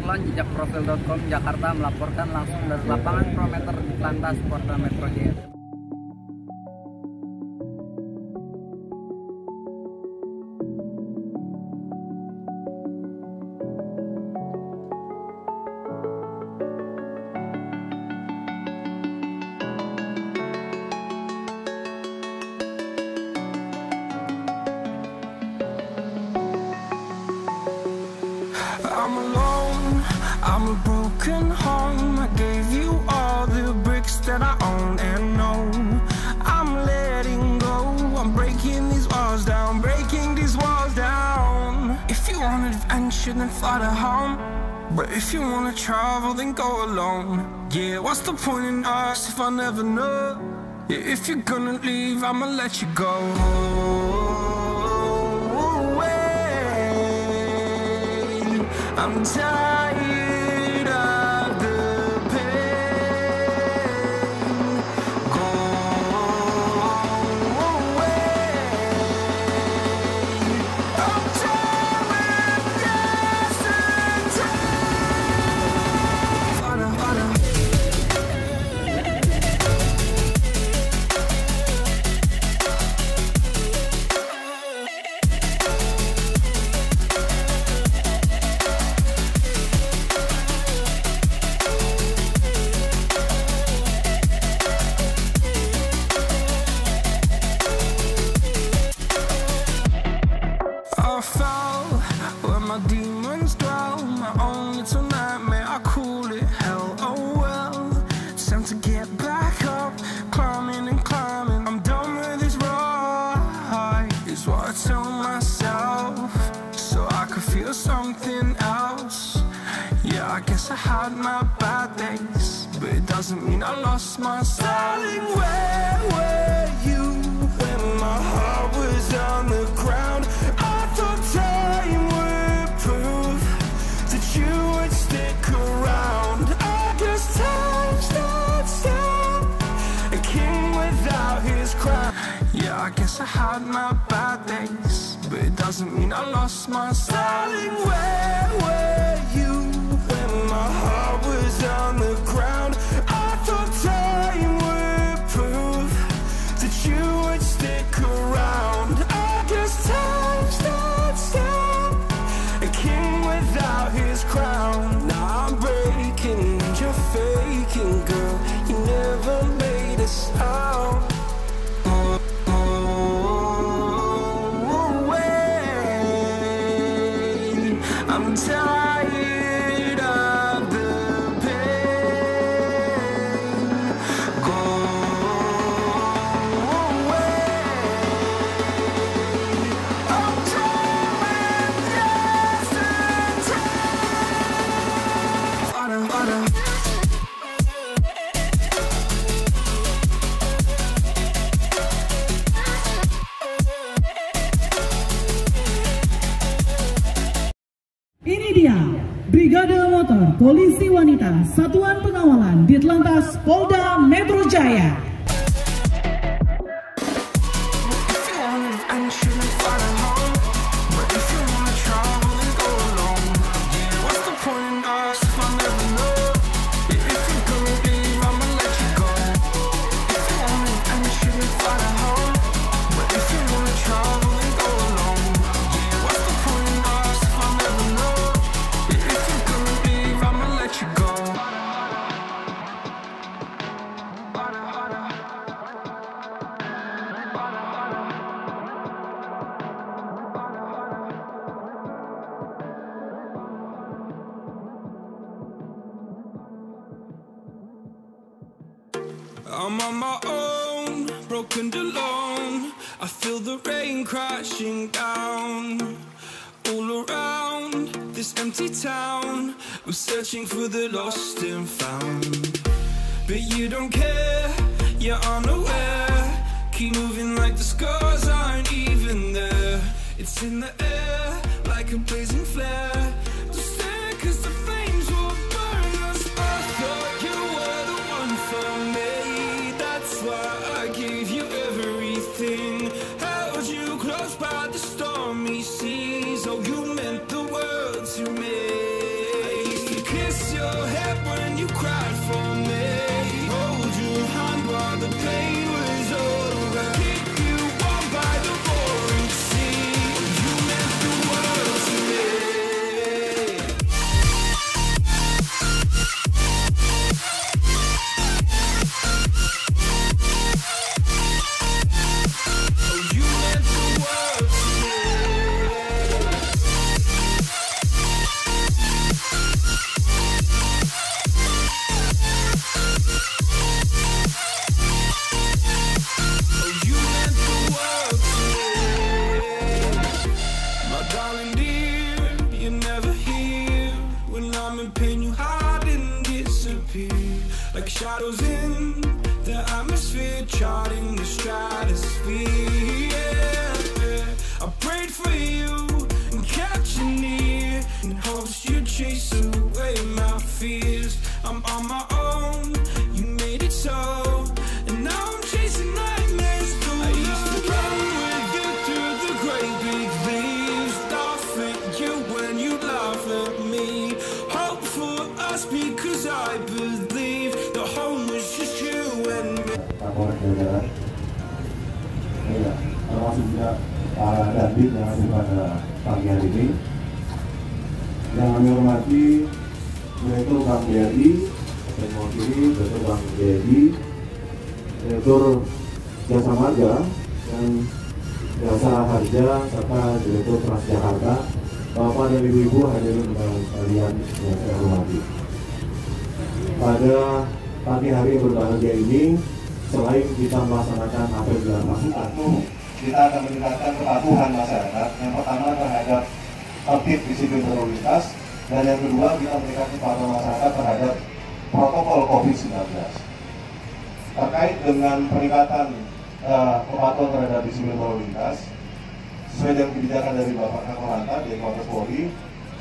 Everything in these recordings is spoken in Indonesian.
Marlon, jejakprofil.com, Jakarta melaporkan langsung dari lapangan Prometer di Lantas Polda Metro Jaya. I'm alone, I'm a broken home. I gave you all the bricks that I own and know. I'm letting go, I'm breaking these walls down, breaking these walls down. If you want adventure, then fly to home. But if you wanna travel, then go alone. Yeah, what's the point in us if I never know? Yeah, if you're gonna leave, I'ma let you go. I'm tired of the pain. Go away. I'm tired of yesterday. Father, Father. I fell where my demons dwell. My own little nightmare, I call it hell. Oh well, it's time to get back up. Climbing and climbing, I'm done with this ride, is what I tell myself, so I could feel something else. Yeah, I guess I had my bad days, but it doesn't mean I lost myself. Darling, where were you when my heart was on the ground? I thought time would prove that you would stick around. I guess time stood still, a king without his crown. Yeah, I guess I had my bad days, but it doesn't mean I lost myself. Darling, where were you when my heart was on the ground? I thought time would prove that you would stick around. I guess time stood still, a king without his crown. Now I'm breaking, you're faking, girl. You never made a sound. I'm tired of the pain. Go away. I'm tired of yesterday. Father, Father. Ini dia Brigade Motor Polisi Wanita Satuan Pengawalan Ditlantas Polda Metro Jaya. If you want adventure, then fly to home. But if you wanna travel, then go alone. Yeah, what's the point in us if I never know? Yeah, if you're gonna leave, I'ma let you go. If you want adventure, then fly to home. But if you wanna travel, then go alone. Yeah, what's the point in us if I never know? Yeah, if you're gonna leave, I'ma let you go. I'm on my own, broken alone. I feel the rain crashing down all around this empty town. I'm searching for the lost and found, but you don't care, you're unaware. Keep moving like the scars aren't even there. It's in the air like a blazing flare. Just stare 'cause the flames will burn us. I thought you were the one for me. That's why I gave you everything. Held you close by the stormy seas. Oh, you meant the world to me. I used to feet. I prayed for you and kept you near in hopes you'd chase away my fears. I'm on my own, you made it so, and now I'm chasing nightmares. I used to run with you through the great big leaves, laugh at you when you laugh at me. Hope for us because I believe the home was just you and me. Termasuk juga para dandim yang ada pada pagi hari ini. Yang kami hormati Direktur Bank BRI, dan mewakili Direktur Bank BRI, Direktur Jasa Marga dan Jasa Harja serta Direktur Transjakarta, Bapak dan Ibu-ibu hadirin undangan sekalian yang saya hormati. Pada pagi hari yang berbahagia ini, selain kita melaksanakan apa yang sudah dilakukan, kita akan meningkatkan kepatuhan masyarakat. Yang pertama terhadap tertib disiplin berlalu lintas, dan yang kedua kita meningkatkan kepatuhan masyarakat terhadap protokol COVID-19. Terkait dengan peningkatan kepatuhan terhadap disiplin berlalu lintas, sesuai dengan kebijakan dari Bapak Kakor di Mabes Polri,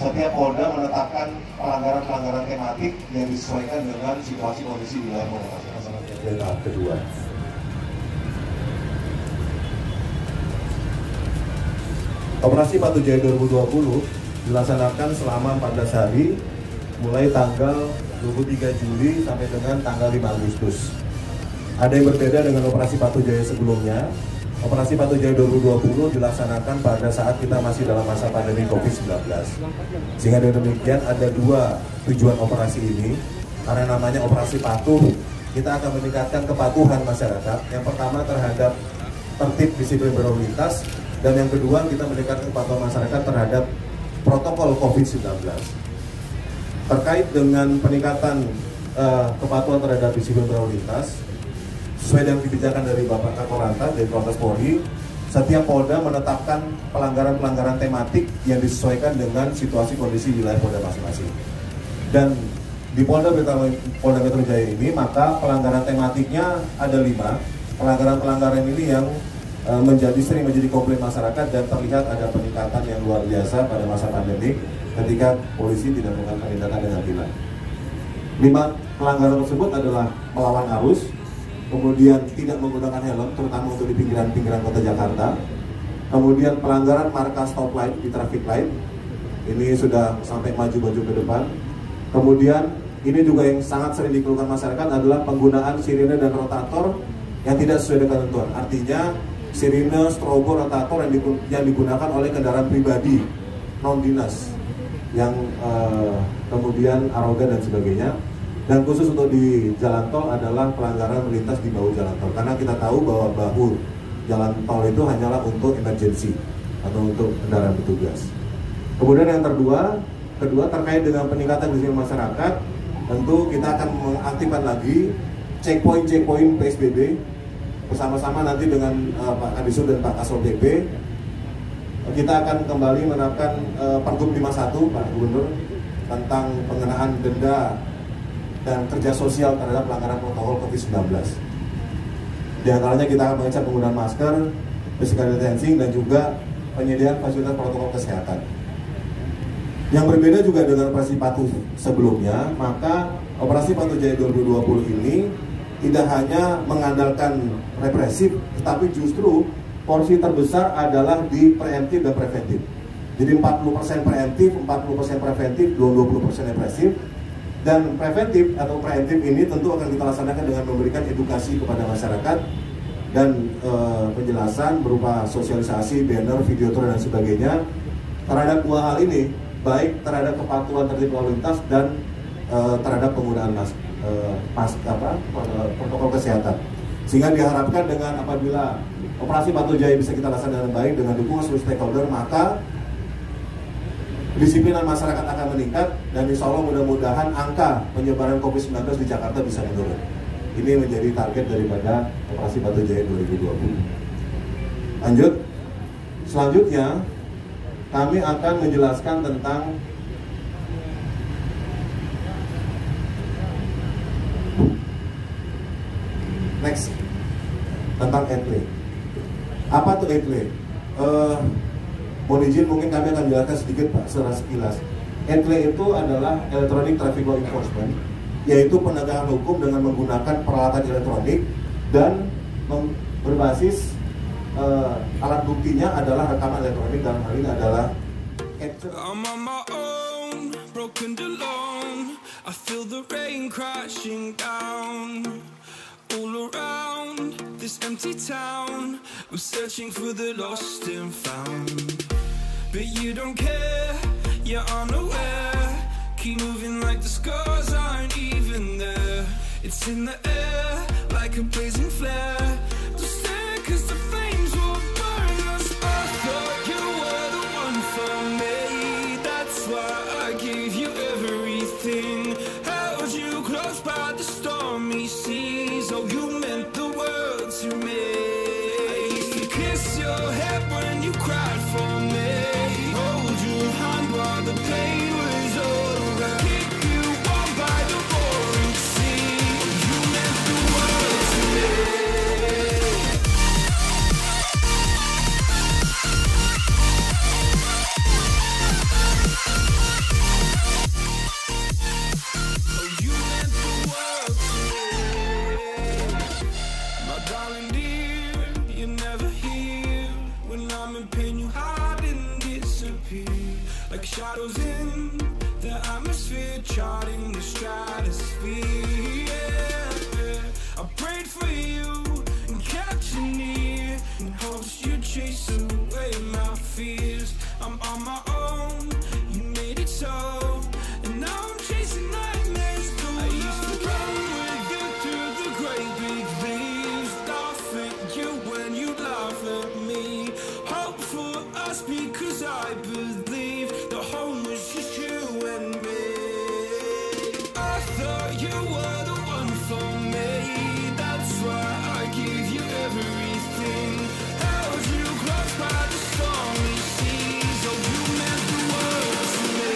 setiap Polda menetapkan pelanggaran-pelanggaran tematik yang disesuaikan dengan situasi kondisi wilayah Polda masing-masing. Tahap kedua. Operasi Patuh Jaya 2020 dilaksanakan selama 14 hari, mulai tanggal 23 Juli sampai dengan tanggal 5 Agustus. Ada yang berbeda dengan Operasi Patuh Jaya sebelumnya. Operasi Patuh Jaya 2020 dilaksanakan pada saat kita masih dalam masa pandemi COVID-19. Sehingga dengan demikian ada dua tujuan operasi ini. Karena namanya Operasi Patuh, kita akan meningkatkan kepatuhan masyarakat. Yang pertama terhadap tertib disiplin berlalu lintas, dan yang kedua kita meningkatkan kepatuhan masyarakat terhadap protokol COVID-19. Terkait dengan peningkatan kepatuhan terhadap disiplin berlalu lintas, sesuai dengan kebijakan dari Bapak Kakor dari Mabes Polri, setiap Polda menetapkan pelanggaran-pelanggaran tematik yang disesuaikan dengan situasi kondisi wilayah Polda masing-masing. Dan di Polda Metro Jaya ini, maka pelanggaran tematiknya ada 5. Pelanggaran-pelanggaran ini yang sering menjadi komplain masyarakat, dan terlihat ada peningkatan yang luar biasa pada masa pandemi ketika polisi tidak melakukan penindakan dengan tilang. 5 pelanggaran tersebut adalah melawan arus, kemudian tidak menggunakan helm, terutama untuk di pinggiran-pinggiran kota Jakarta, kemudian pelanggaran marka stop light di traffic light, ini sudah sampai maju-maju ke depan. Kemudian ini juga yang sangat sering dikeluhkan masyarakat adalah penggunaan sirine dan rotator yang tidak sesuai dengan ketentuan. Artinya sirine, strobo, rotator yang digunakan oleh kendaraan pribadi non dinas yang kemudian arogan dan sebagainya. Dan khusus untuk di jalan tol adalah pelanggaran melintas di bahu jalan tol, karena kita tahu bahwa bahu jalan tol itu hanyalah untuk emergency atau untuk kendaraan petugas. Kemudian yang kedua terkait dengan peningkatan disiplin masyarakat, tentu kita akan mengaktifkan lagi checkpoint PSBB bersama-sama nanti dengan Pak Kadisub dan Pak Kasol PP. Kita akan kembali menerapkan Pergub 51 Pak Gubernur tentang pengenaan denda dan kerja sosial terhadap pelanggaran protokol COVID-19. Di antaranya kita akan mengecek penggunaan masker, physical distancing, dan juga penyediaan fasilitas protokol kesehatan. Yang berbeda juga dengan operasi patuh sebelumnya, maka operasi Patuh Jaya 2020 ini tidak hanya mengandalkan represif, tetapi justru porsi terbesar adalah di preemptif dan preventif. Jadi 40% preemptif, 40% preventif, 20% represif. Dan preventif atau preemptif ini tentu akan kita laksanakan dengan memberikan edukasi kepada masyarakat dan penjelasan berupa sosialisasi, banner, video tour dan sebagainya terhadap dua hal ini, baik terhadap kepatuhan tertib lalu lintas dan terhadap penggunaan protokol kesehatan. Sehingga diharapkan dengan apabila operasi Patuh Jaya bisa kita laksanakan dengan baik dengan dukungan seluruh stakeholder, maka kedisiplinan masyarakat akan meningkat, dan insya Allah mudah-mudahan angka penyebaran COVID-19 di Jakarta bisa menurun. Ini menjadi target daripada operasi Patuh Jaya 2020. Lanjut, selanjutnya kami akan menjelaskan tentang tentang etle. Apa tuh ETLE? Mohon izin mungkin kami akan jelaskan sedikit Pak, secara sekilas. ETLE itu adalah Electronic Traffic Law Enforcement, yaitu penegakan hukum dengan menggunakan peralatan elektronik dan berbasis alat buktinya adalah rekaman elektronik, dalam hal ini adalah I'm on my own, broken alone. I feel the rain crashing down all around this empty town. I'm searching for the lost and found, but you don't care, you're unaware. Keep moving like the scars aren't even there. It's in the air like a blazing flare. Don't stare 'cause the flames will burn us. I thought you were the one for me. That's why I gave you everything. Held you close by the stormy seas. Oh, you meant the world to me. I used to kiss your head when you cried for me. Hold your hand while the pain was over. Keep you warm by the roaring sea. Oh, you meant the world to me. Oh, you meant the world to me. My darling dear, you're never here. When I'm in pain, you hide and disappear. Like shadows in the atmosphere, charting the stratosphere. Yeah. I prayed for you and kept you near, in hopes you'd chase away my fears. I'm on my own, you made it so, and now I'm chasing nightmares too. I used to run with you through the great big leaves, laugh at you when you laugh at me. Hope for us because I believe the home was just you and me. I thought you were the one for me. That's why I gave you everything. Held you close by the stormy seas. Oh, you meant the world to me.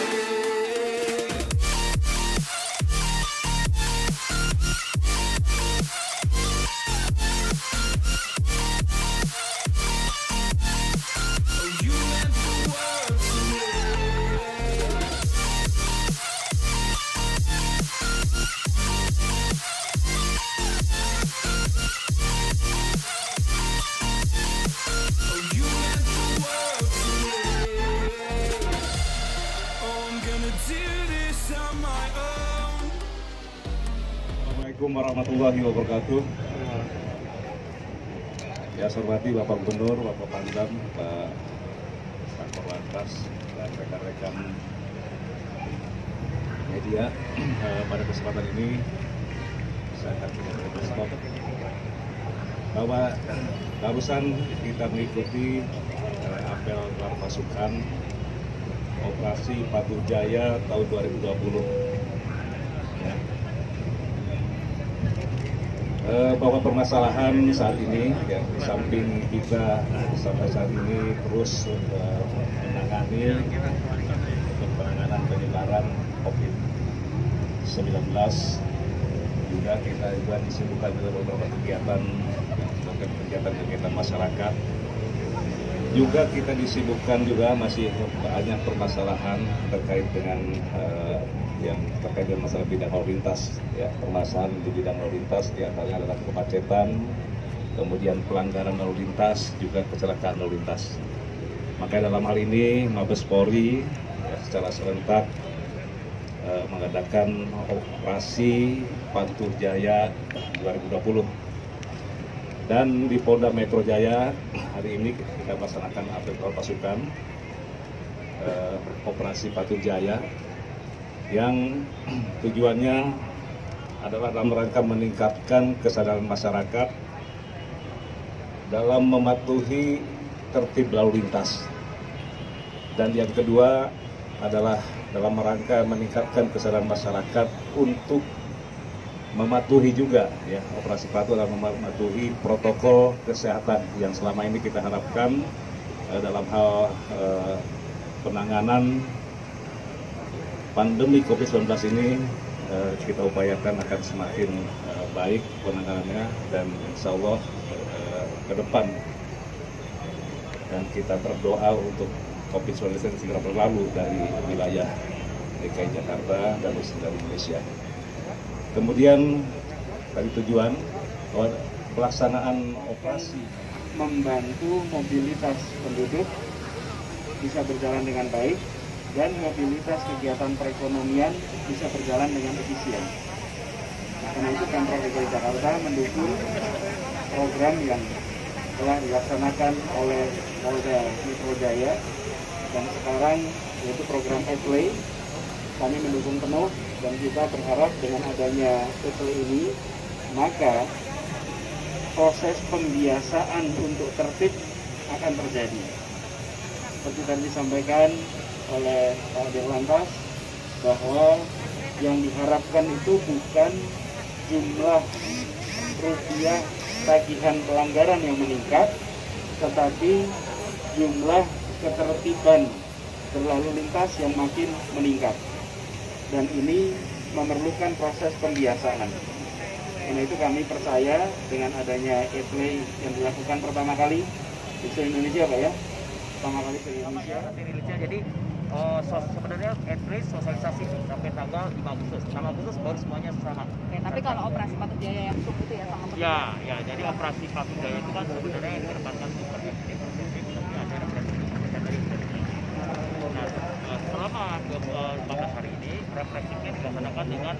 Oh, you meant the world to me. Oh, you meant the world to me. Oh, I'm gonna do this on my own. Assalamualaikum warahmatullahi wabarakatuh. Ya, saya hormati Bapak Gubernur, Bapak Pangdam, Pak Kakor Lantas, dan rekan-rekan media. Pada kesempatan ini saya akan menyampaikan bahwa barusan kita mengikuti apel gelar pasukan Operasi Patuh Jaya tahun 2020. Ya. Bahwa permasalahan saat ini, ya, di samping kita sampai saat ini terus menangani penanganan penyebaran COVID-19, juga kita juga disibukkan dengan beberapa kegiatan masyarakat. Juga kita disibukkan juga masih banyak permasalahan terkait dengan yang terkait dengan masalah bidang lalu lintas, ya, permasalahan di bidang lalu lintas di antaranya adalah kemacetan, kemudian pelanggaran lalu lintas, juga kecelakaan lalu lintas. Maka dalam hal ini Mabes Polri, ya, secara serentak mengadakan Operasi Patuh Jaya 2020. Dan di Polda Metro Jaya hari ini kita melaksanakan apel pasukan Operasi Patuh Jaya, yang tujuannya adalah dalam rangka meningkatkan kesadaran masyarakat dalam mematuhi tertib lalu lintas. Dan yang kedua adalah dalam rangka meningkatkan kesadaran masyarakat untuk mematuhi juga, ya, operasi patuh adalah mematuhi protokol kesehatan yang selama ini kita harapkan dalam hal penanganan pandemi COVID-19 ini kita upayakan akan semakin baik penanganannya, dan insya Allah ke depan dan kita berdoa untuk COVID-19 segera berlalu dari wilayah DKI Jakarta dan seluruh Indonesia. Kemudian tadi tujuan pelaksanaan operasi membantu mobilitas penduduk bisa berjalan dengan baik dan mobilitas kegiatan perekonomian bisa berjalan dengan efisien. Nah, karena itu Pemprov DKI Jakarta mendukung program yang telah dilaksanakan oleh Polda Metro Jaya dan sekarang yaitu program Eplay. Kami mendukung penuh dan kita berharap dengan adanya Eplay ini maka proses pembiasaan untuk tertib akan terjadi. Seperti tadi disampaikan oleh Pak Dirlantas bahwa yang diharapkan itu bukan jumlah rupiah tagihan pelanggaran yang meningkat, tetapi jumlah ketertiban berlalu lintas yang makin meningkat. Dan ini memerlukan proses pembiasaan. Karena itu kami percaya dengan adanya Eplay yang dilakukan pertama kali di seluruh Indonesia, Pak ya, pertama kali di Indonesia. Jadi sebenarnya Eplay sosialisasi sampai tanggal 5 Agustus. 6 Agustus baru semuanya sama. Oke, tapi kalau operasi Patu Jaya yang sub itu ya sama betul? Ya, jadi operasi Patu Jaya itu kan sebenarnya yang dikedepankan super efektif. Nah, selama 14 hari ini refleksinya dilaksanakan dengan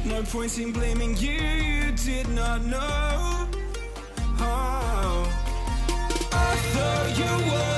no point in blaming you, you did not know. Oh, I thought you were